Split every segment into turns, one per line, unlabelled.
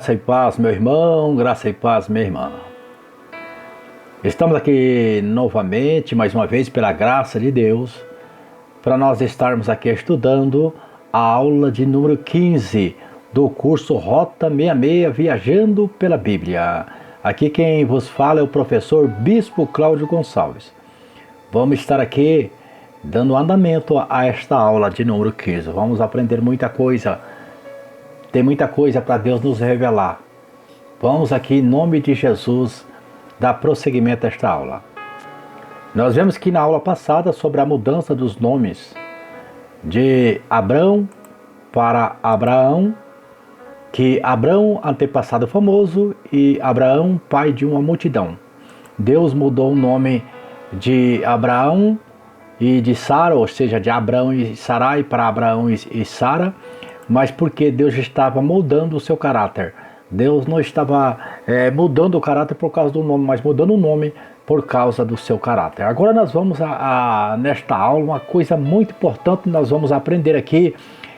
Graça e paz, meu irmão, graça e paz, minha irmã. Estamos aqui novamente, mais uma vez, pela graça de Deus, para nós estarmos aqui estudando a aula de número 15 do curso Rota 66, Viajando pela Bíblia. Aqui quem vos fala é o professor Bispo Cláudio Gonçalves. Vamos estar aqui dando andamento a esta aula de número 15. Vamos aprender muita coisa. Tem muita coisa para Deus nos revelar. Vamos aqui, em nome de Jesus, dar prosseguimento a esta aula. Nós vemos que na aula passada, sobre a mudança dos nomes de Abrão para Abraão, que Abrão, antepassado famoso, e Abraão, pai de uma multidão. Deus mudou o nome de Abraão e de Sara, ou seja, de Abrão e Sarai para Abraão e Sara, mas porque Deus estava moldando o seu caráter. Deus não estava mudando o caráter por causa do nome, mas mudando o nome por causa do seu caráter. Agora nós vamos, nesta aula, uma coisa muito importante nós vamos aprender aqui,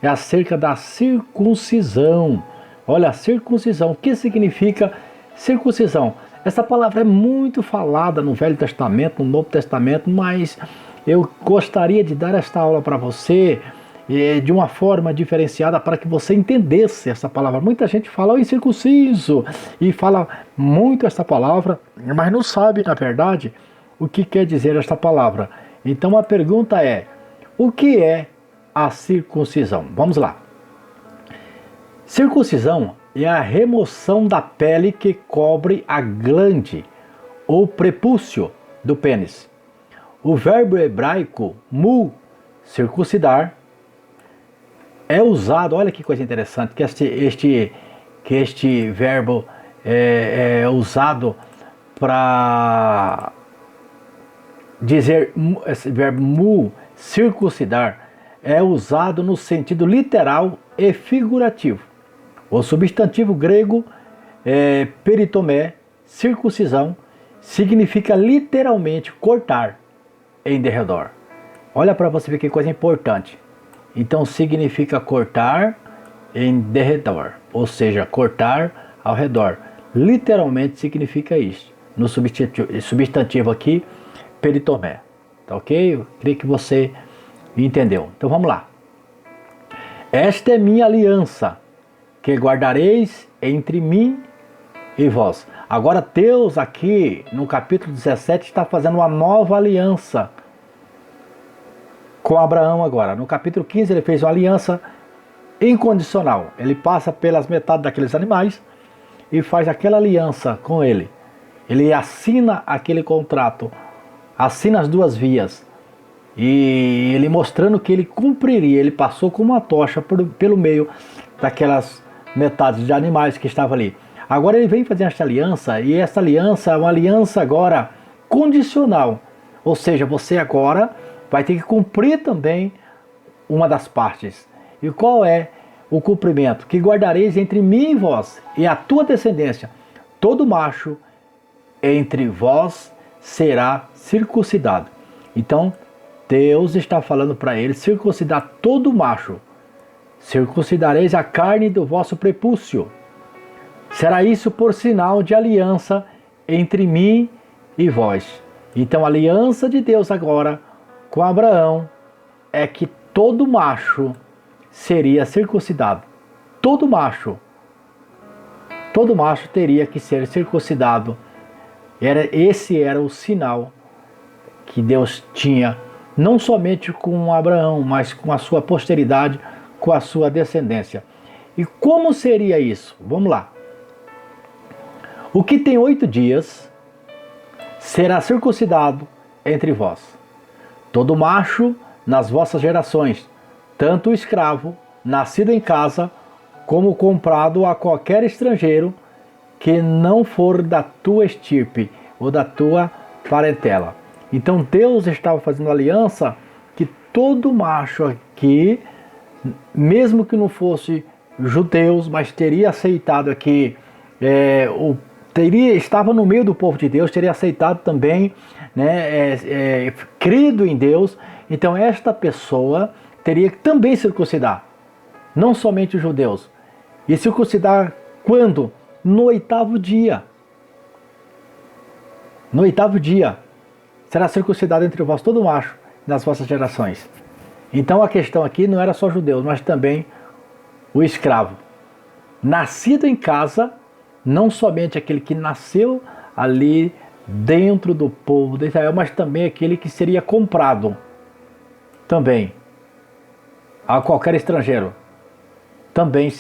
é acerca da circuncisão. Olha, circuncisão, o que significa circuncisão? Essa palavra é muito falada no Velho Testamento, no Novo Testamento, mas eu gostaria de dar esta aula para você de uma forma diferenciada para que você entendesse essa palavra. Muita gente fala em circunciso e fala muito essa palavra, mas não sabe, na verdade, o que quer dizer esta palavra. Então a pergunta é, o que é a circuncisão? Vamos lá. Circuncisão é a remoção da pele que cobre a glande ou prepúcio do pênis. O verbo hebraico mu, circuncidar, é usado, olha que coisa interessante, que este verbo é usado para dizer, esse verbo mu, circuncidar, é usado no sentido literal e figurativo. O substantivo grego peritomé, circuncisão, significa literalmente cortar em derredor. Olha para você ver que coisa importante. Então significa cortar em derredor, ou seja, cortar ao redor. Literalmente significa isso. No substantivo aqui, peritomé. Tá ok? Eu creio que você entendeu. Então vamos lá. Esta é minha aliança, que guardareis entre mim e vós. Agora Deus aqui, no capítulo 17, está fazendo uma nova aliança com Abraão agora. No capítulo 15 ele fez uma aliança incondicional. Ele passa pelas metades daqueles animais e faz aquela aliança com ele. Ele assina aquele contrato, assina as duas vias. E ele mostrando que ele cumpriria, ele passou com uma tocha pelo meio daquelas metades de animais que estavam ali. Agora ele vem fazer esta aliança, e essa aliança é uma aliança agora condicional. Ou seja, você agora vai ter que cumprir também uma das partes. E qual é o cumprimento? Que guardareis entre mim e vós, e a tua descendência. Todo macho entre vós será circuncidado. Então, Deus está falando para ele circuncidar todo macho. Circuncidareis a carne do vosso prepúcio. Será isso por sinal de aliança entre mim e vós. Então, a aliança de Deus agora com Abraão é que todo macho seria circuncidado. Todo macho teria que ser circuncidado. Esse era o sinal que Deus tinha, não somente com Abraão, mas com a sua posteridade, com a sua descendência. E como seria isso? Vamos lá. O que tem 8 dias será circuncidado entre vós. Todo macho nas vossas gerações, tanto o escravo, nascido em casa, como comprado a qualquer estrangeiro, que não for da tua estirpe ou da tua parentela. Então Deus estava fazendo aliança que todo macho aqui, mesmo que não fosse judeus, mas teria aceitado aqui, estava no meio do povo de Deus, teria aceitado também, crido em Deus. Então esta pessoa teria que também circuncidar, não somente os judeus, e circuncidar Quando? No 8º dia. No 8º dia será circuncidado entre vós todo macho nas vossas gerações. Então a questão aqui não era só judeus, mas também o escravo. Nascido em casa, não somente aquele que nasceu ali dentro do povo de Israel, mas também aquele que seria comprado também a qualquer estrangeiro. Também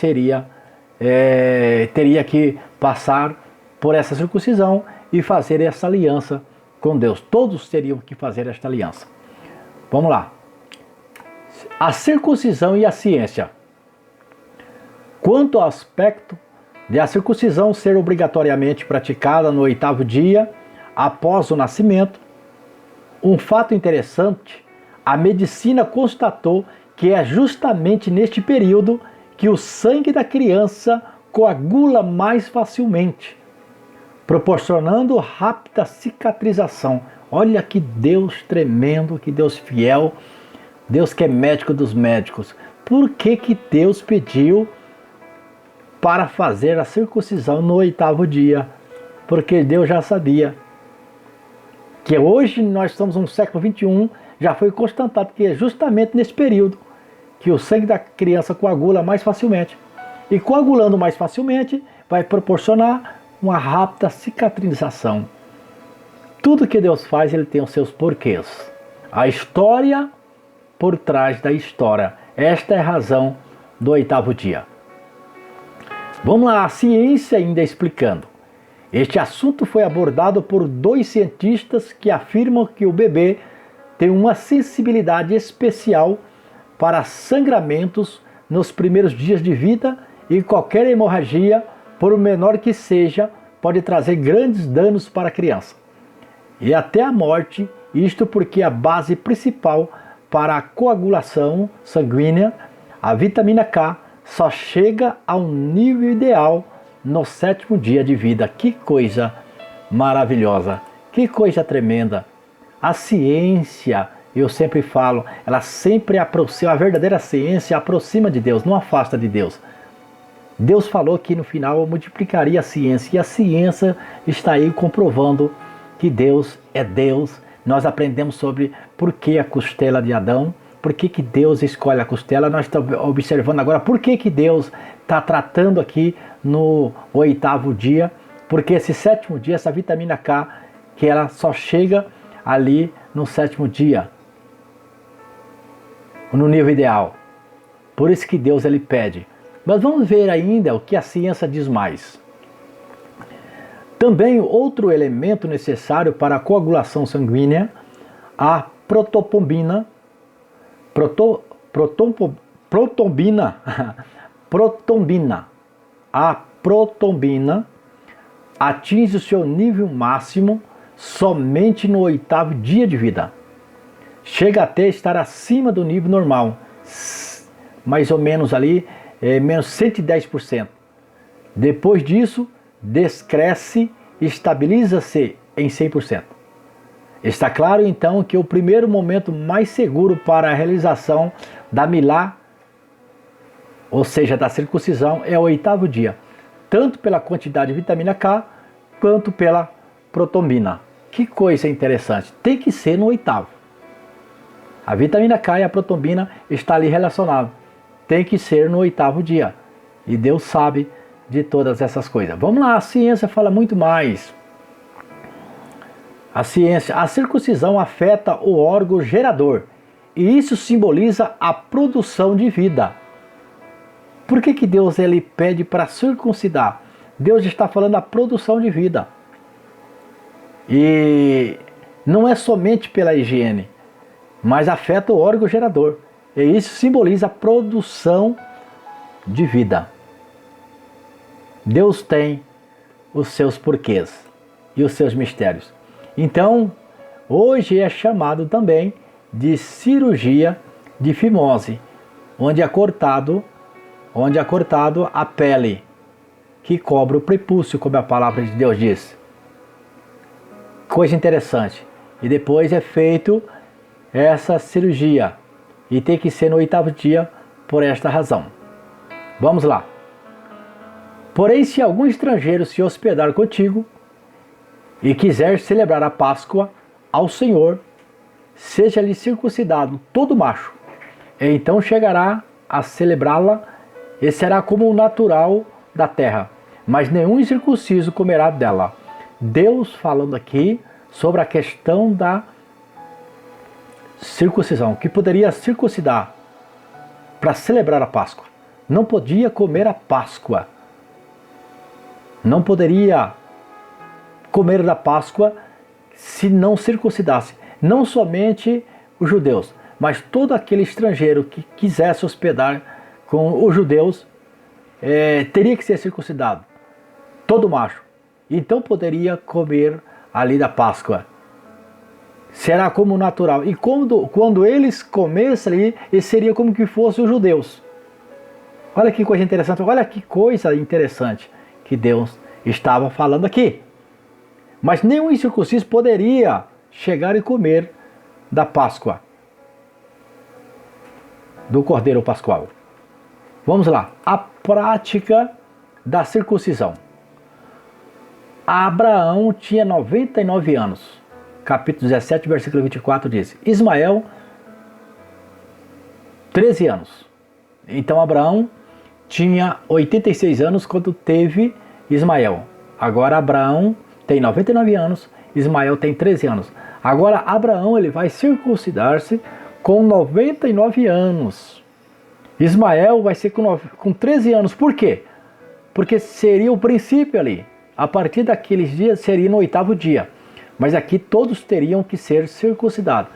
teria que passar por essa circuncisão e fazer essa aliança com Deus. Todos teriam que fazer esta aliança. Vamos lá. A circuncisão e a ciência. Quanto ao aspecto de a circuncisão ser obrigatoriamente praticada no 8º dia após o nascimento, um fato interessante, a medicina constatou que é justamente neste período que o sangue da criança coagula mais facilmente, proporcionando rápida cicatrização. Olha que Deus tremendo, que Deus fiel, Deus que é médico dos médicos. Por que Deus pediu para fazer a circuncisão no 8º dia? Porque Deus já sabia que hoje nós estamos no século 21, já foi constatado que é justamente nesse período que o sangue da criança coagula mais facilmente. E coagulando mais facilmente, vai proporcionar uma rápida cicatrização. Tudo que Deus faz, Ele tem os seus porquês. A história por trás da história. Esta é a razão do 8º dia. Vamos lá, a ciência ainda explicando. Este assunto foi abordado por 2 cientistas que afirmam que o bebê tem uma sensibilidade especial para sangramentos nos primeiros dias de vida e qualquer hemorragia, por menor que seja, pode trazer grandes danos para a criança. E até a morte, isto porque a base principal para a coagulação sanguínea, a vitamina K, só chega ao nível ideal no 7º dia de vida. Que coisa maravilhosa, que coisa tremenda. A ciência, eu sempre falo, ela sempre aproxima, a verdadeira ciência aproxima de Deus, não afasta de Deus. Deus falou que no final multiplicaria a ciência, e a ciência está aí comprovando que Deus é Deus. Nós aprendemos sobre por que a costela de Adão, por que Deus escolhe a costela. Nós estamos observando agora por que Deus está tratando aqui no 8º dia, porque esse 7º dia, essa vitamina K, que ela só chega ali no 7º dia, no nível ideal. Por isso que Deus ele pede. Mas vamos ver ainda o que a ciência diz mais. Também outro elemento necessário para a coagulação sanguínea, a protopombina, a protombina atinge o seu nível máximo somente no 8º dia de vida. Chega até estar acima do nível normal, mais ou menos ali, menos 110%. Depois disso, descresce e estabiliza-se em 100%. Está claro então que o primeiro momento mais seguro para a realização da milá, ou seja, da circuncisão, é o 8º dia, tanto pela quantidade de vitamina K, quanto pela protombina. Que coisa interessante, tem que ser no 8º. A vitamina K e a protombina está ali relacionado, tem que ser no 8º dia. E Deus sabe de todas essas coisas. Vamos lá, a ciência fala muito mais. A circuncisão afeta o órgão gerador, e isso simboliza a produção de vida. Por que Deus ele pede para circuncidar? Deus está falando da produção de vida. E não é somente pela higiene, mas afeta o órgão gerador. E isso simboliza a produção de vida. Deus tem os seus porquês e os seus mistérios. Então, hoje é chamado também de cirurgia de fimose, onde é cortado a pele que cobre o prepúcio, como a palavra de Deus diz. Coisa interessante. E depois é feito essa cirurgia, e tem que ser no 8º dia por esta razão. Vamos lá. Porém, se algum estrangeiro se hospedar contigo e quiser celebrar a Páscoa ao Senhor, seja-lhe circuncidado todo macho, e então chegará a celebrá-la e será como o natural da terra, mas nenhum incircunciso comerá dela. Deus falando aqui sobre a questão da circuncisão, que poderia circuncidar para celebrar a Páscoa. Não podia comer a Páscoa. Não poderia comer da Páscoa se não circuncidasse. Não somente os judeus, mas todo aquele estrangeiro que quisesse hospedar com os judeus teria que ser circuncidado. Todo macho. Então poderia comer ali da Páscoa. Será como natural. E quando eles comessem ali, eles seria como que fossem os judeus. Olha que coisa interessante. Olha que coisa interessante que Deus estava falando aqui. Mas nenhum incircunciso poderia chegar e comer da Páscoa, do Cordeiro Pascual. Vamos lá. A prática da circuncisão. Abraão tinha 99 anos. Capítulo 17, versículo 24 diz: Ismael, 13 anos. Então Abraão tinha 86 anos quando teve Ismael. Agora Abraão tem 99 anos, Ismael tem 13 anos. Agora Abraão ele vai circuncidar-se com 99 anos. Ismael vai ser com 13 anos. Por quê? Porque seria o princípio ali. A partir daqueles dias seria no 8º dia. Mas aqui todos teriam que ser circuncidados.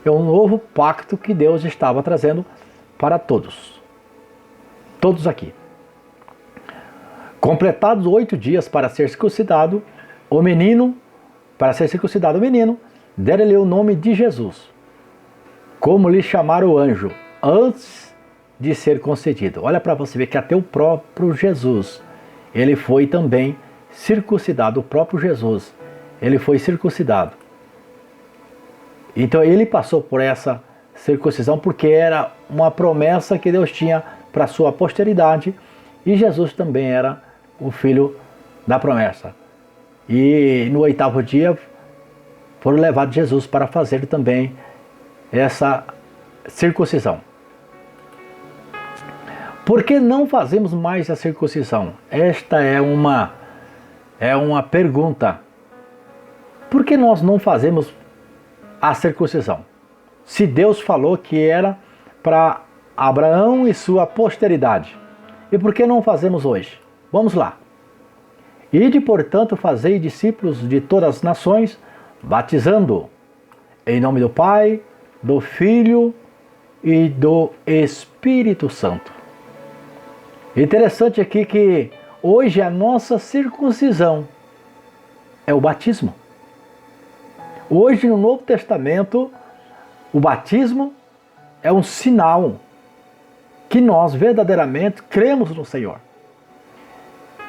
É um novo pacto que Deus estava trazendo para todos. Todos aqui. Completados 8 dias para ser circuncidado, o menino, deram-lhe o nome de Jesus, como lhe chamaram o anjo, antes de ser concedido. Olha para você ver que até o próprio Jesus, ele foi também circuncidado, o próprio Jesus, ele foi circuncidado. Então ele passou por essa circuncisão porque era uma promessa que Deus tinha para a sua posteridade, e Jesus também era o filho da promessa. E no 8º dia foram levados Jesus para fazer também essa circuncisão. Por que não fazemos mais a circuncisão? Esta é uma pergunta. Por que nós não fazemos a circuncisão? Se Deus falou que era para Abraão e sua posteridade. E por que não fazemos hoje? Vamos lá. Ide, portanto, fazei discípulos de todas as nações, batizando em nome do Pai, do Filho e do Espírito Santo. Interessante aqui que hoje a nossa circuncisão é o batismo. Hoje no Novo Testamento, o batismo é um sinal que nós verdadeiramente cremos no Senhor.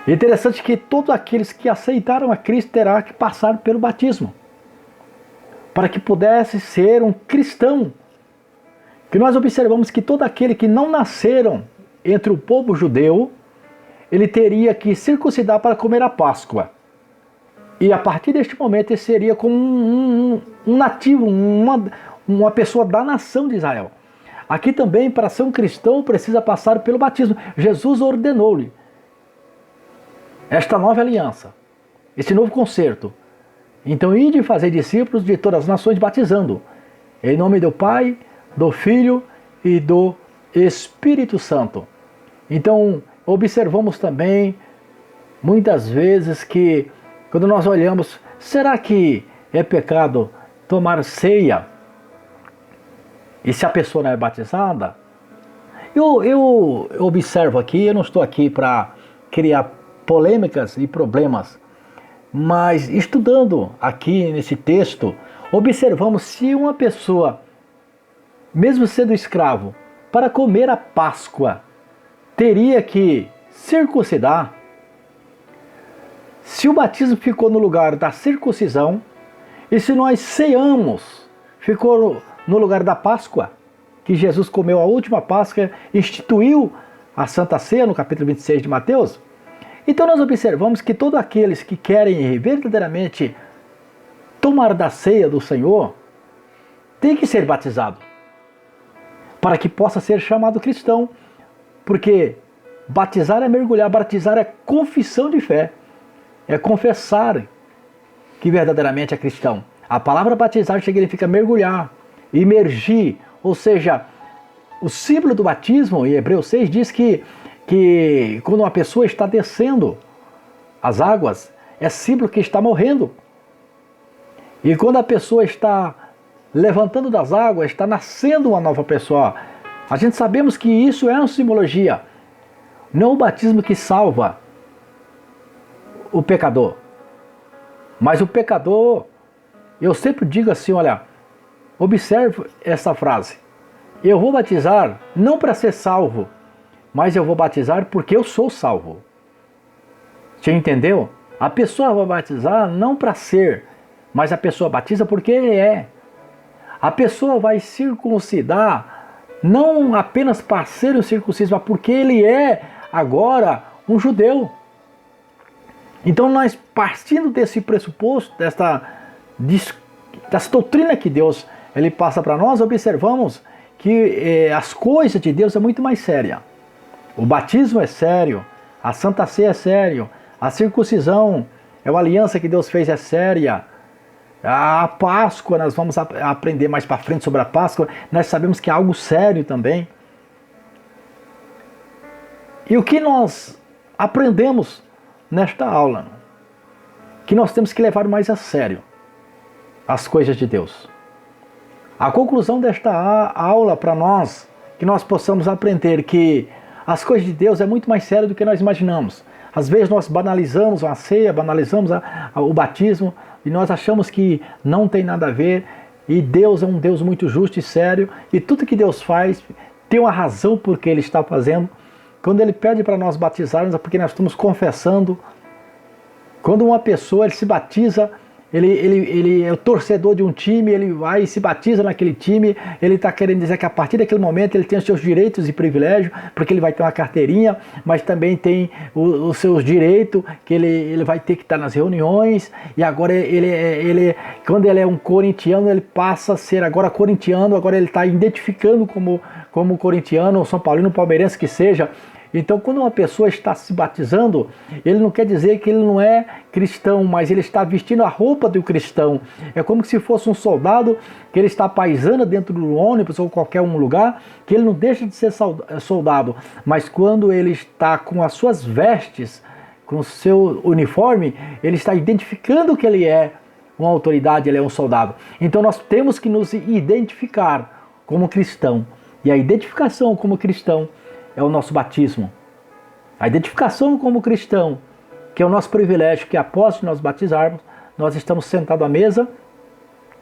Interessante que todos aqueles que aceitaram a Cristo terão que passar pelo batismo, para que pudesse ser um cristão. Que nós observamos que todo aquele que não nasceram entre o povo judeu, ele teria que circuncidar para comer a Páscoa. E a partir deste momento ele seria como um nativo, uma pessoa da nação de Israel. Aqui também, para ser um cristão, precisa passar pelo batismo. Jesus ordenou-lhe esta nova aliança, esse novo concerto. Então, ide fazer discípulos de todas as nações, batizando em nome do Pai, do Filho e do Espírito Santo. Então, observamos também, muitas vezes, que quando nós olhamos, será que é pecado tomar ceia? E se a pessoa não é batizada? Eu observo aqui, eu não estou aqui para criar polêmicas e problemas, mas estudando aqui nesse texto, observamos se uma pessoa, mesmo sendo escravo, para comer a Páscoa, teria que circuncidar. Se o batismo ficou no lugar da circuncisão, e se nós ceamos, ficou no lugar da Páscoa, que Jesus comeu a última Páscoa, instituiu a Santa Ceia no capítulo 26 de Mateus, Então nós observamos que todos aqueles que querem verdadeiramente tomar da ceia do Senhor, têm que ser batizados, para que possa ser chamado cristão, porque batizar é mergulhar, batizar é confissão de fé, é confessar que verdadeiramente é cristão. A palavra batizar significa mergulhar, imergir, ou seja, o símbolo do batismo, em Hebreus 6, diz que quando uma pessoa está descendo as águas, é símbolo que está morrendo. E quando a pessoa está levantando das águas, está nascendo uma nova pessoa. A gente sabemos que isso é uma simbologia. Não o batismo que salva o pecador, mas o pecador, eu sempre digo assim, olha, observe essa frase. Eu vou batizar não para ser salvo, mas eu vou batizar porque eu sou salvo. Você entendeu? A pessoa vai batizar não para ser, mas a pessoa batiza porque ele é. A pessoa vai circuncidar não apenas para ser um circunciso, mas porque ele é agora um judeu. Então nós, partindo desse pressuposto, dessa doutrina que Deus ele passa para nós, observamos que as coisas de Deus é muito mais séria. O batismo é sério, a Santa Ceia é sério, a circuncisão é uma aliança que Deus fez, é séria. A Páscoa, nós vamos aprender mais para frente sobre a Páscoa, nós sabemos que é algo sério também. E o que nós aprendemos nesta aula? Que nós temos que levar mais a sério as coisas de Deus. A conclusão desta aula para nós, que nós possamos aprender que as coisas de Deus é muito mais sério do que nós imaginamos. Às vezes nós banalizamos a ceia, banalizamos o batismo, e nós achamos que não tem nada a ver, e Deus é um Deus muito justo e sério, e tudo que Deus faz tem uma razão por que Ele está fazendo. Quando Ele pede para nós batizarmos, é porque nós estamos confessando. Quando uma pessoa se batiza, ele é o torcedor de um time, ele vai e se batiza naquele time, ele está querendo dizer que a partir daquele momento ele tem os seus direitos e privilégios, porque ele vai ter uma carteirinha, mas também tem os seus direitos, que ele vai ter que estar nas reuniões, e agora quando ele é um corintiano, ele passa a ser agora corintiano, agora ele está identificando como corintiano, ou São Paulino, palmeirense que seja. Então, quando uma pessoa está se batizando, ele não quer dizer que ele não é cristão, mas ele está vestindo a roupa do cristão. É como se fosse um soldado que ele está paisando dentro do ônibus ou qualquer um lugar, que ele não deixa de ser soldado. Mas quando ele está com as suas vestes, com o seu uniforme, ele está identificando que ele é uma autoridade, ele é um soldado. Então, nós temos que nos identificar como cristão. E a identificação como cristão é o nosso batismo. A identificação como cristão, que é o nosso privilégio, que após nós batizarmos, nós estamos sentados à mesa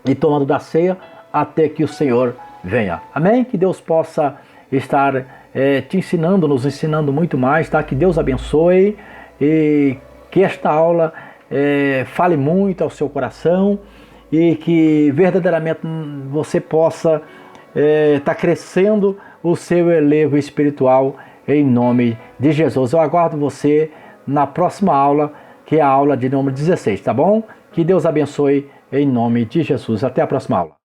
e tomando da ceia até que o Senhor venha. Amém? Que Deus possa estar te ensinando, nos ensinando muito mais, tá? Que Deus abençoe e que esta aula fale muito ao seu coração e que verdadeiramente você possa estar crescendo o seu elevo espiritual em nome de Jesus. Eu aguardo você na próxima aula, que é a aula de número 16, tá bom? Que Deus abençoe em nome de Jesus. Até a próxima aula.